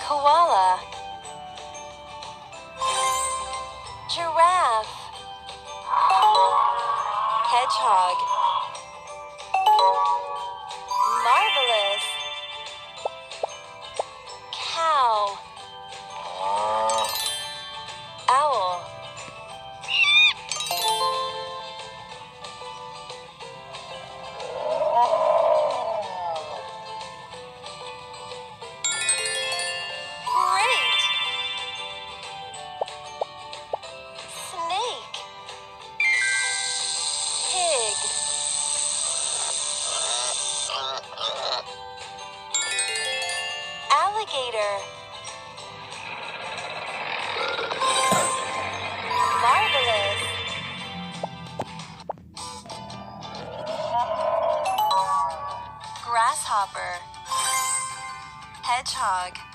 Koala. Giraffe. Hedgehog. Marvelous. Cow. Owl. Great! Snake. Pig. Alligator. Marvelous. Grasshopper. Hedgehog.